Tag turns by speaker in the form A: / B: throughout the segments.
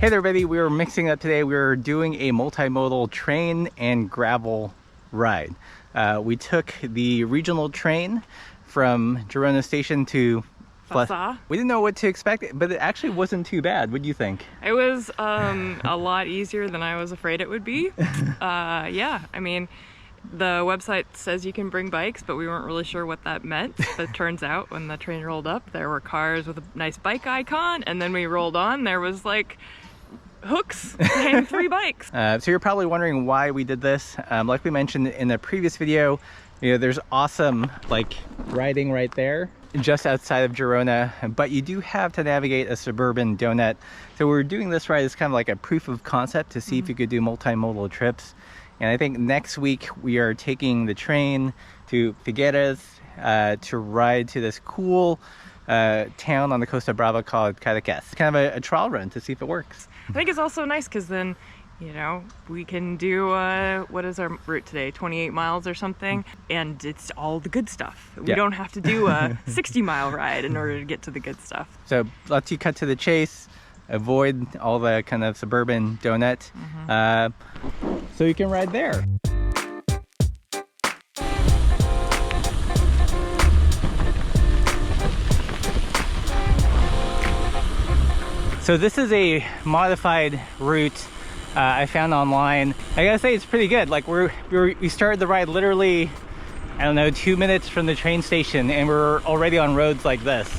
A: Hey there, everybody. We were mixing up today. We were doing a multimodal train and gravel ride. We took the regional train from Girona station to
B: Fassa.
A: We didn't know what to expect, but it actually wasn't too bad. What do you think?
B: It was a lot easier than I was afraid it would be. Yeah, I mean, the website says you can bring bikes, but we weren't really sure what that meant. But it turns out when the train rolled up, there were cars with a nice bike icon, and then we rolled on, there was like hooks and 3 bikes.
A: So you're probably wondering why we did this. Like we mentioned in the previous video, you know, there's awesome like riding right there just outside of Girona, but you do have to navigate a suburban donut. So we're doing this ride as kind of like a proof of concept to see if you could do multimodal trips. And I think next week we are taking the train to Figueres to ride to this cool town on the Costa Brava called Cadaqués. It's kind of a trial run to see if it works.
B: I think it's also nice because then, you know, we can do, what is our route today, 28 miles or something, and it's all the good stuff. We don't have to do a 60-mile ride in order to get to the good stuff.
A: So lets you cut to the chase, avoid all the kind of suburban donut, so you can ride there. So this is a modified route I found online. I gotta say it's pretty good. Like we started the ride literally, I don't know, 2 minutes from the train station, and we're already on roads like this.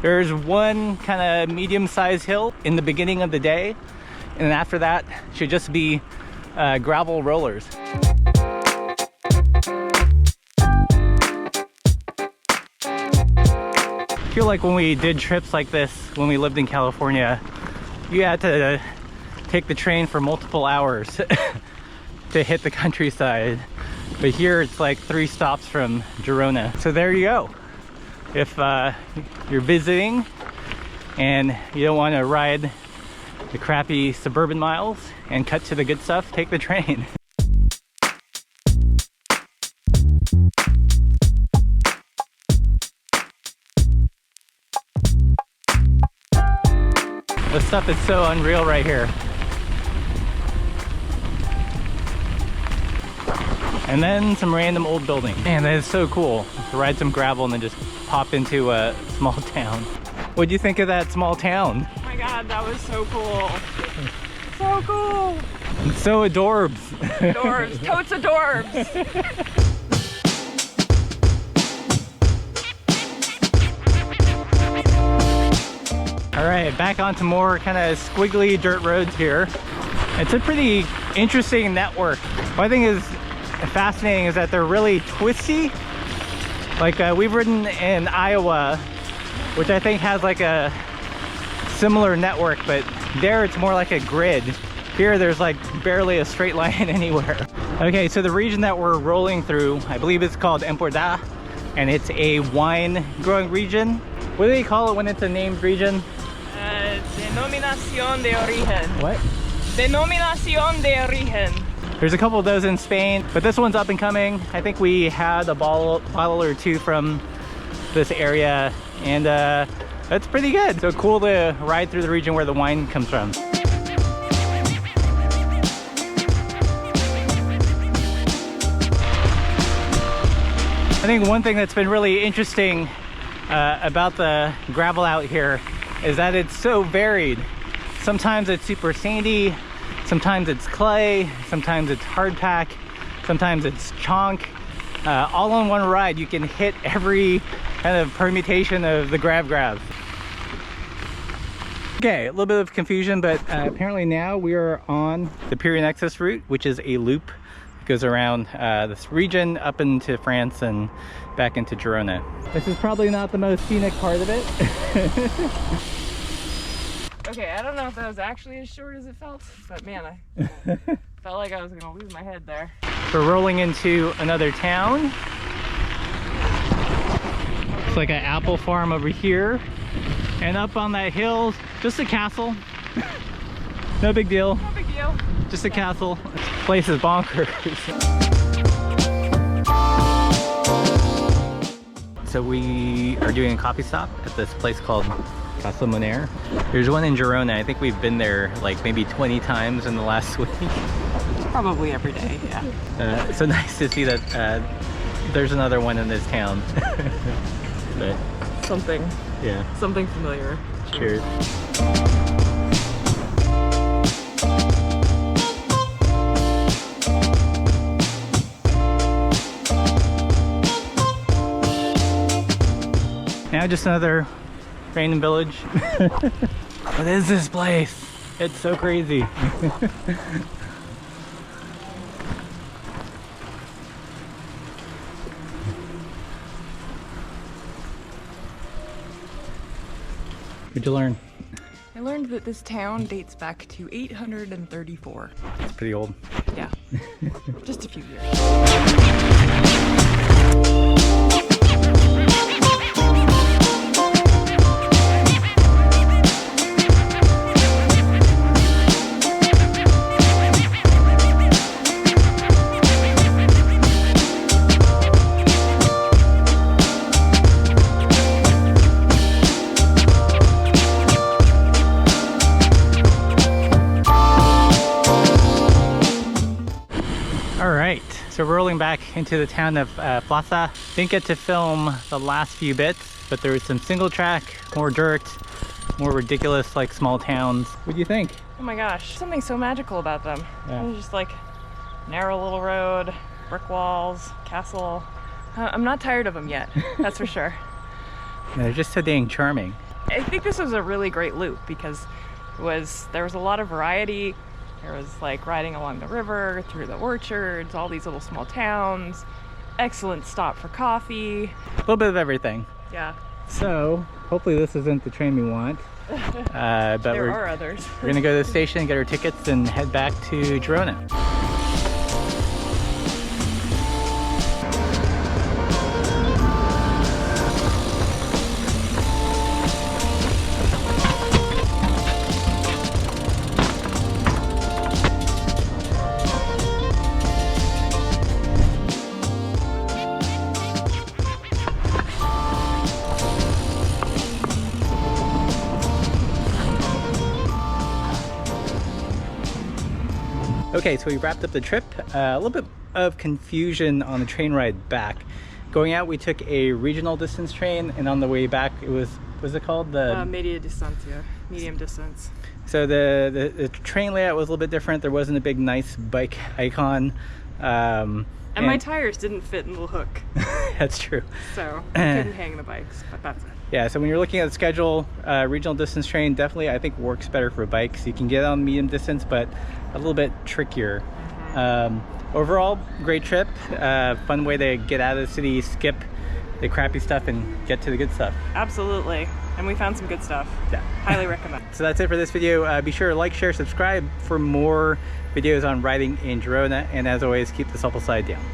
A: There's one kind of medium-sized hill in the beginning of the day, and then after that should just be gravel rollers. I feel like when we did trips like this when we lived in California, you had to take the train for multiple hours to hit the countryside, but here it's like 3 stops from Girona. So there you go. If you're visiting and you don't want to ride the crappy suburban miles and cut to the good stuff, take the train. The stuff is so unreal right here. And then some random old building. Man, that is so cool to ride some gravel and then just pop into a small town. What'd you think of that small town?
B: Oh my god, that was so cool. So cool.
A: It's so adorbs.
B: Adorbs, totes adorbs.
A: All right, back onto more kind of squiggly dirt roads here. It's a pretty interesting network. What I think is fascinating is that they're really twisty. Like we've ridden in Iowa, which I think has like a similar network, but there it's more like a grid. Here there's like barely a straight line anywhere. Okay, so the region that we're rolling through, I believe it's called Empordà, and it's a wine growing region. What do they call it when it's a named region?
B: Denominación de origen.
A: What?
B: Denominación de origen.
A: There's a couple of those in Spain, but this one's up and coming. I think we had a bottle or 2 from this area, and that's pretty good. So cool to ride through the region where the wine comes from. I think one thing that's been really interesting about the gravel out here is that it's so varied. Sometimes it's super sandy, sometimes it's clay, sometimes it's hardpack, sometimes it's chonk. All on one ride, you can hit every kind of permutation of the grab. Okay, a little bit of confusion, but apparently now we are on the Pyrenexes route, which is a loop that goes around this region up into France and back into Girona. This is probably not the most scenic part of it.
B: Okay, I don't know if that was actually as short as it felt, but man, I felt like I was gonna lose my head there.
A: We're rolling into another town. It's like an apple farm over here. And up on that hill, just a castle. No big deal.
B: No big deal.
A: Just a castle. This place is bonkers. So we are doing a coffee stop at this place called Casa Monere. There's one in Girona. I think we've been there like maybe 20 times in the last week.
B: Probably every day, yeah.
A: So nice to see that there's another one in this town. But,
B: Something familiar.
A: Cheers. Now just another random village. What is this place? It's so crazy. What'd you learn?
B: I learned that this town dates back to 834.
A: It's pretty old.
B: Yeah, just a few years.
A: So we're rolling back into the town of Plaza. Didn't get to film the last few bits, but there was some single track, more dirt, more ridiculous like small towns. What do you think?
B: Oh my gosh, something so magical about them.
A: Yeah.
B: It's just like narrow little road, brick walls, castle. I'm not tired of them yet, that's for sure.
A: Yeah, they're just so dang charming.
B: I think this was a really great loop because there was a lot of variety. There was like riding along the river, through the orchards, all these little small towns. Excellent stop for coffee.
A: A little bit of everything.
B: Yeah.
A: So hopefully this isn't the train we want. But
B: there are others.
A: We're gonna go to the station, get our tickets, and head back to Girona. Okay, so we wrapped up the trip. A little bit of confusion on the train ride back. Going out, we took a regional distance train, and on the way back, it was, what's it called? The
B: Media distancia, medium distance.
A: So the train layout was a little bit different. There wasn't a big, nice bike icon.
B: And my tires didn't fit in the hook.
A: That's true.
B: So I couldn't hang the bikes, but that's it.
A: Yeah, so when you're looking at the schedule, regional distance train definitely, I think, works better for bikes. You can get on medium distance, but a little bit trickier. Overall, great trip. Fun way to get out of the city, skip the crappy stuff, and get to the good stuff.
B: Absolutely. And we found some good stuff.
A: Yeah.
B: Highly recommend.
A: So that's it for this video. Be sure to like, share, subscribe for more videos on riding in Girona. And as always, keep the supple side down.